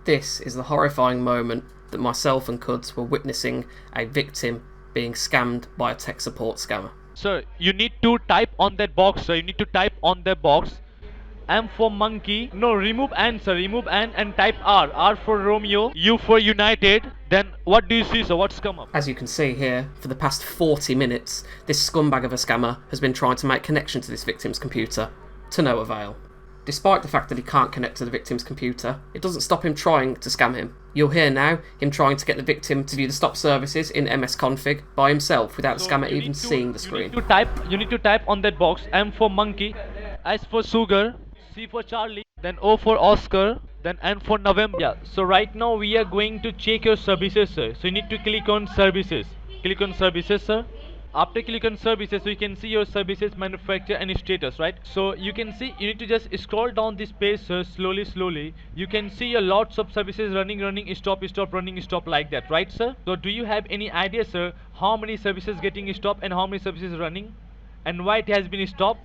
This is the horrifying moment that myself and Cuds were witnessing a victim being scammed by a tech support scammer. Sir, you need to type on that box, sir. You need to type on that box. M for monkey. No, remove N, sir. Remove N and type R. R for Romeo. U for United. Then what do you see, sir? What's come up? As you can see here, for the past 40 minutes, this scumbag of a scammer has been trying to make connection to this victim's computer, to no avail. Despite the fact that he can't connect to the victim's computer, it doesn't stop him trying to scam him. You'll hear now him trying to get the victim to view the stop services in MS-config by himself without the scammer even seeing the screen. You need to type on that box M for monkey, S for sugar, C for Charlie, then O for Oscar, then N for November. Yeah, so right now we are going to check your services, sir. So you need to click on services. Click on services, sir. After click on services, so you can see your services manufacturer and status, right? So you can see, you need to just scroll down this page, sir, slowly. You can see a lots of services running, stop, running, stop, like that, right, sir? So do you have any idea, sir, how many services getting stopped and how many services running and why it has been stopped?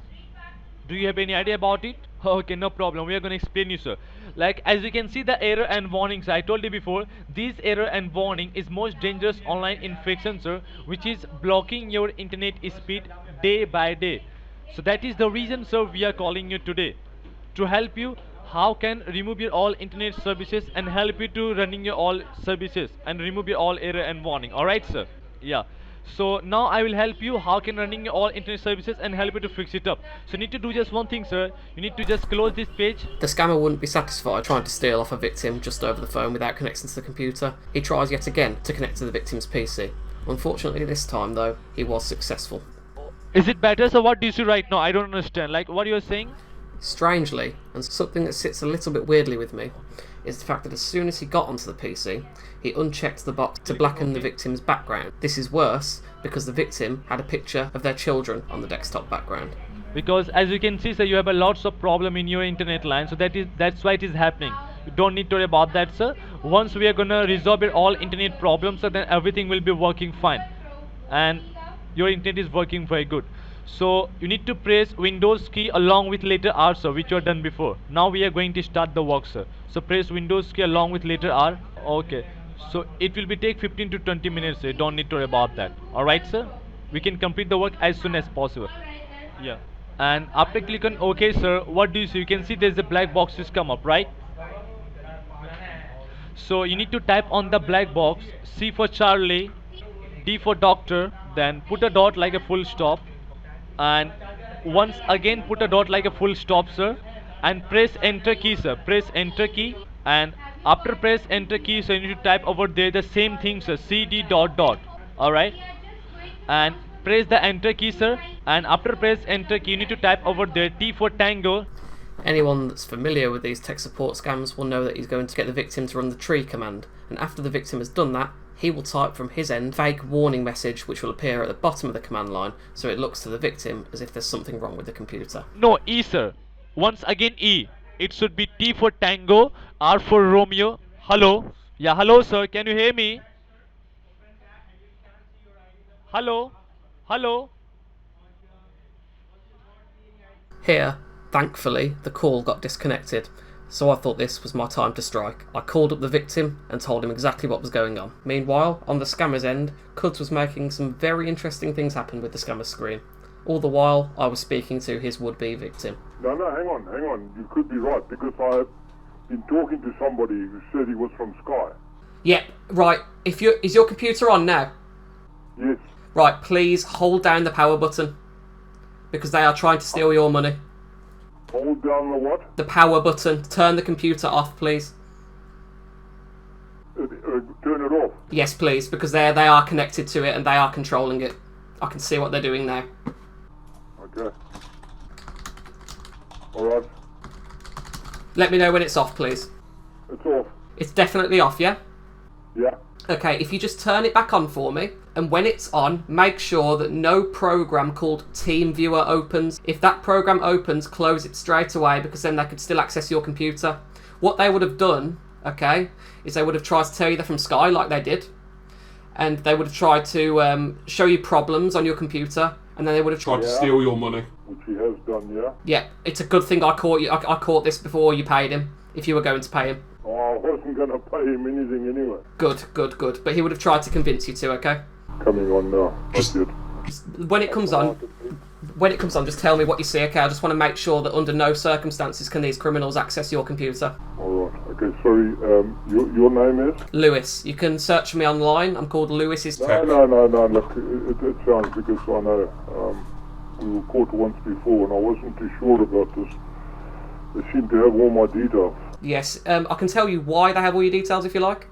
Do you have any idea about it? Okay, no problem. We are going to explain you, sir. Like, as you can see the error and warnings, I told you before, this error and warning is most dangerous online infection, sir, which is blocking your internet speed day by day. So that is the reason, sir, we are calling you today to help you how can remove your all internet services and help you to running your all services and remove your all error and warning. All right, sir? Yeah. So now I will help you how can running all internet services and help you to fix it up. So you need to do just one thing, sir. You need to just close this page. The scammer wouldn't be satisfied trying to steal off a victim just over the phone without connecting to the computer. He tries yet again to connect to the victim's PC. Unfortunately this time though, he was successful. Is it better? So what do you see right now? I don't understand. Like what you are saying? Strangely, and something that sits a little bit weirdly with me, is the fact that as soon as he got onto the PC, he unchecked the box to blacken the victim's background. This is worse because the victim had a picture of their children on the desktop background. Because as you can see, sir, you have a lots of problem in your internet line, so that's why it is happening. You don't need to worry about that, sir. Once we are gonna resolve it all internet problems, so then everything will be working fine, and your internet is working very good. So you need to press Windows key along with letter R, sir, which you have done before. Now we are going to start the work, sir. So press Windows key along with letter R. Okay. So it will be take 15 to 20 minutes, sir. Don't need to worry about that. Alright, sir? We can complete the work as soon as possible. Yeah. And after click on OK, sir, what do you see? You can see there's a black boxes come up, right? So you need to type on the black box C for Charlie, D for doctor, then put a dot like a full stop, and once again put a dot like a full stop, sir, and press enter key, sir. Press enter key, and after press enter key, so you need to type over there the same thing, sir, cd dot dot. All right, and press the enter key, sir, and after press enter key you need to type over there T for tango. Anyone that's familiar with these tech support scams will know that he's going to get the victim to run the tree command, and after the victim has done that, he will type from his end fake warning message which will appear at the bottom of the command line, so it looks to the victim as if there's something wrong with the computer. No, E, sir. Once again E. It should be T for tango, R for Romeo. Hello? Yeah, hello, sir. Can you hear me? Hello? Hello? Here, thankfully, the call got disconnected, so I thought this was my time to strike. I called up the victim and told him exactly what was going on. Meanwhile, on the scammer's end, Cuds was making some very interesting things happen with the scammer's screen. All the while, I was speaking to his would-be victim. No, hang on. You could be right, because I've been talking to somebody who said he was from Sky. Yep, right. Is your computer on now? Yes. Right, please hold down the power button, because they are trying to steal your money. Hold down the what? The power button. Turn the computer off, please. Turn it off? Yes, please, because they are connected to it and they are controlling it. I can see what they're doing now. Okay. Alright. Let me know when it's off, please. It's off. It's definitely off, yeah? Yeah. Okay, if you just turn it back on for me, and when it's on, make sure that no program called TeamViewer opens. If that program opens, close it straight away, because then they could still access your computer. What they would have done, okay, is they would have tried to tell you they're from Sky, like they did, and they would have tried to show you problems on your computer, and then they would have tried to steal your money. Which he has done, yeah? Yeah, it's a good thing I caught you. I caught this before you paid him, if you were going to pay him. Oh, I wasn't going to pay him anything anyway. Good. But he would have tried to convince you to, okay? Coming on now. Just- Not yet. When it comes on, just tell me what you see, okay? I just want to make sure that under no circumstances can these criminals access your computer. All right. Okay, sorry. Your name is? Lewis, you can search me online. I'm called Lewis's Tech. No. Look, it sounds because I know we were caught once before and I wasn't too sure about this. They seem to have all my details. Yes, I can tell you why they have all your details if you like.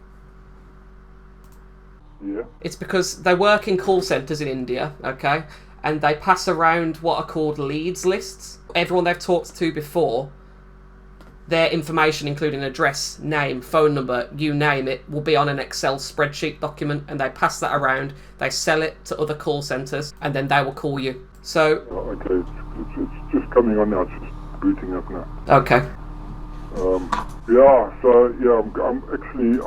Yeah. It's because they work in call centres in India, okay? And they pass around what are called leads lists. Everyone they've talked to before, their information, including address, name, phone number, you name it, will be on an Excel spreadsheet document, and they pass that around, they sell it to other call centres, and then they will call you. So... Okay, it's just coming on now. It's just booting up now. Okay. I'm actually...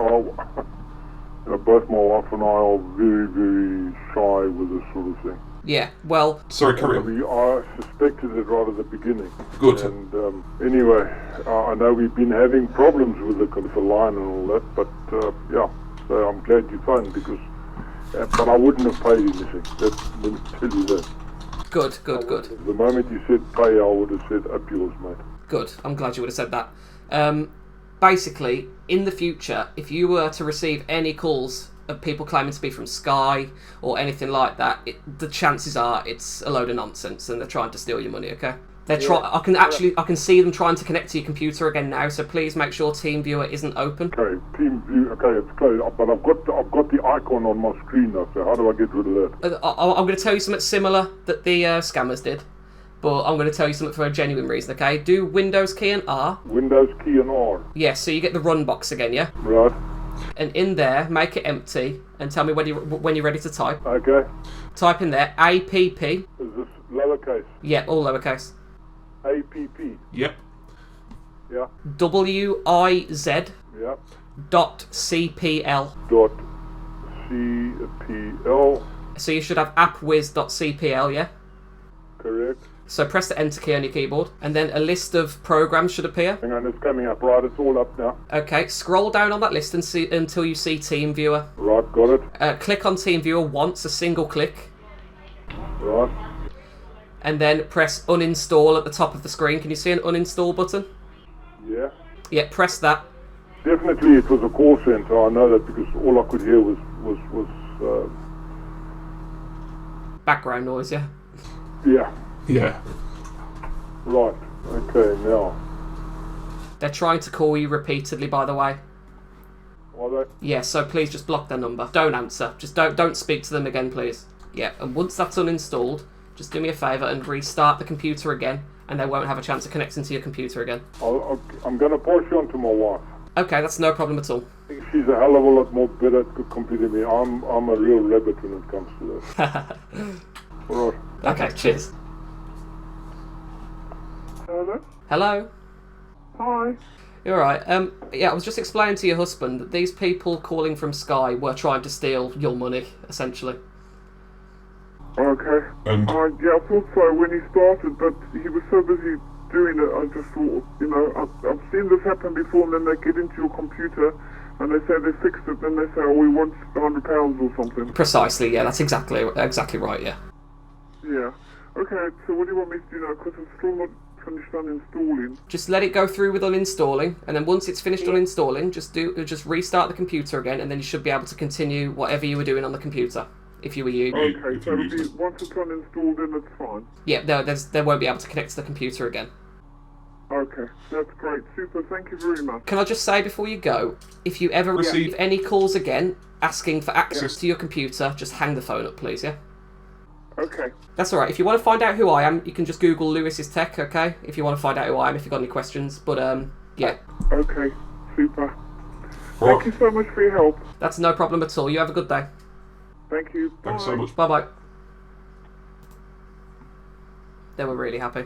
both my wife and I are very, very shy with this sort of thing. Yeah, well... Sorry, carry on. I suspected it right at the beginning. Good. And anyway, I know we've been having problems with the line and all that, but so I'm glad you phoned because... but I wouldn't have paid anything. Let me tell you that. Good. The moment you said pay, I would have said up yours, mate. Good, I'm glad you would have said that. Basically, in the future, if you were to receive any calls of people claiming to be from Sky or anything like that, the chances are it's a load of nonsense and they're trying to steal your money, okay? I can see them trying to connect to your computer again now, so please make sure TeamViewer isn't open. Okay, TeamViewer, okay, it's closed, but I've got the icon on my screen now, so how do I get rid of that? I'm going to tell you something similar that the scammers did, but I'm going to tell you something for a genuine reason, okay? Do Windows key and R. Windows key and R. Yes, so you get the run box again, yeah? Right. And in there, make it empty and tell me when you're ready to type. Okay. Type in there, APP. Is this lowercase? Yeah, all lowercase. APP. Yep. Yeah. WIZ. Yeah. .cpl. .cpl. So you should have appwiz.cpl, yeah? Correct. So press the enter key on your keyboard, and then a list of programs should appear. Hang on, it's coming up. Right, it's all up now. Okay, scroll down on that list and see until you see TeamViewer. Right, got it. Click on TeamViewer once, a single click, Right. and then press uninstall at the top of the screen. Can you see an uninstall button? Yeah. Yeah, press that. Definitely, it was a call center. I know that because all I could hear was Background noise, yeah. yeah. Yeah. Right. Okay. Now. They're trying to call you repeatedly, by the way. Are they? Yeah, so please just block their number. Don't answer. Just don't speak to them again, please. Yeah, and once that's uninstalled, just do me a favour and restart the computer again, and they won't have a chance of connecting to your computer again. I'm going to pass you on to my wife. Okay, that's no problem at all. She's a hell of a lot more better at computing than me. I'm a real rabbit when it comes to that. All right. Okay, cheers. Hello? Hello? Hi. You're right. Yeah, I was just explaining to your husband that these people calling from Sky were trying to steal your money, essentially. Okay. And Yeah, I thought so when he started, but he was so busy doing it, I just thought, I've seen this happen before, and then they get into your computer, and they say they fixed it, then they say, oh, we want £100 or something. Precisely, yeah, that's exactly right, yeah. Yeah. Okay, so what do you want me to do now? Because I'm still not finished uninstalling. Just let it go through with uninstalling, and then once it's finished uninstalling, just restart the computer again, and then you should be able to continue whatever you were doing on the computer, if you were you. Okay, so it'll be, once it's uninstalled, then it's fine. Yeah, no, they won't be able to connect to the computer again. Okay, that's great. Super, thank you very much. Can I just say before you go, if you ever receive any calls again asking for access to your computer, just hang the phone up, please, yeah? Okay. That's alright. If you want to find out who I am, you can just Google Lewis's Tech, okay? If you want to find out who I am, if you've got any questions. But, yeah. Okay, super. Thank you so much for your help. That's no problem at all. You have a good day. Thank you. thanks so much. Bye-bye. They were really happy.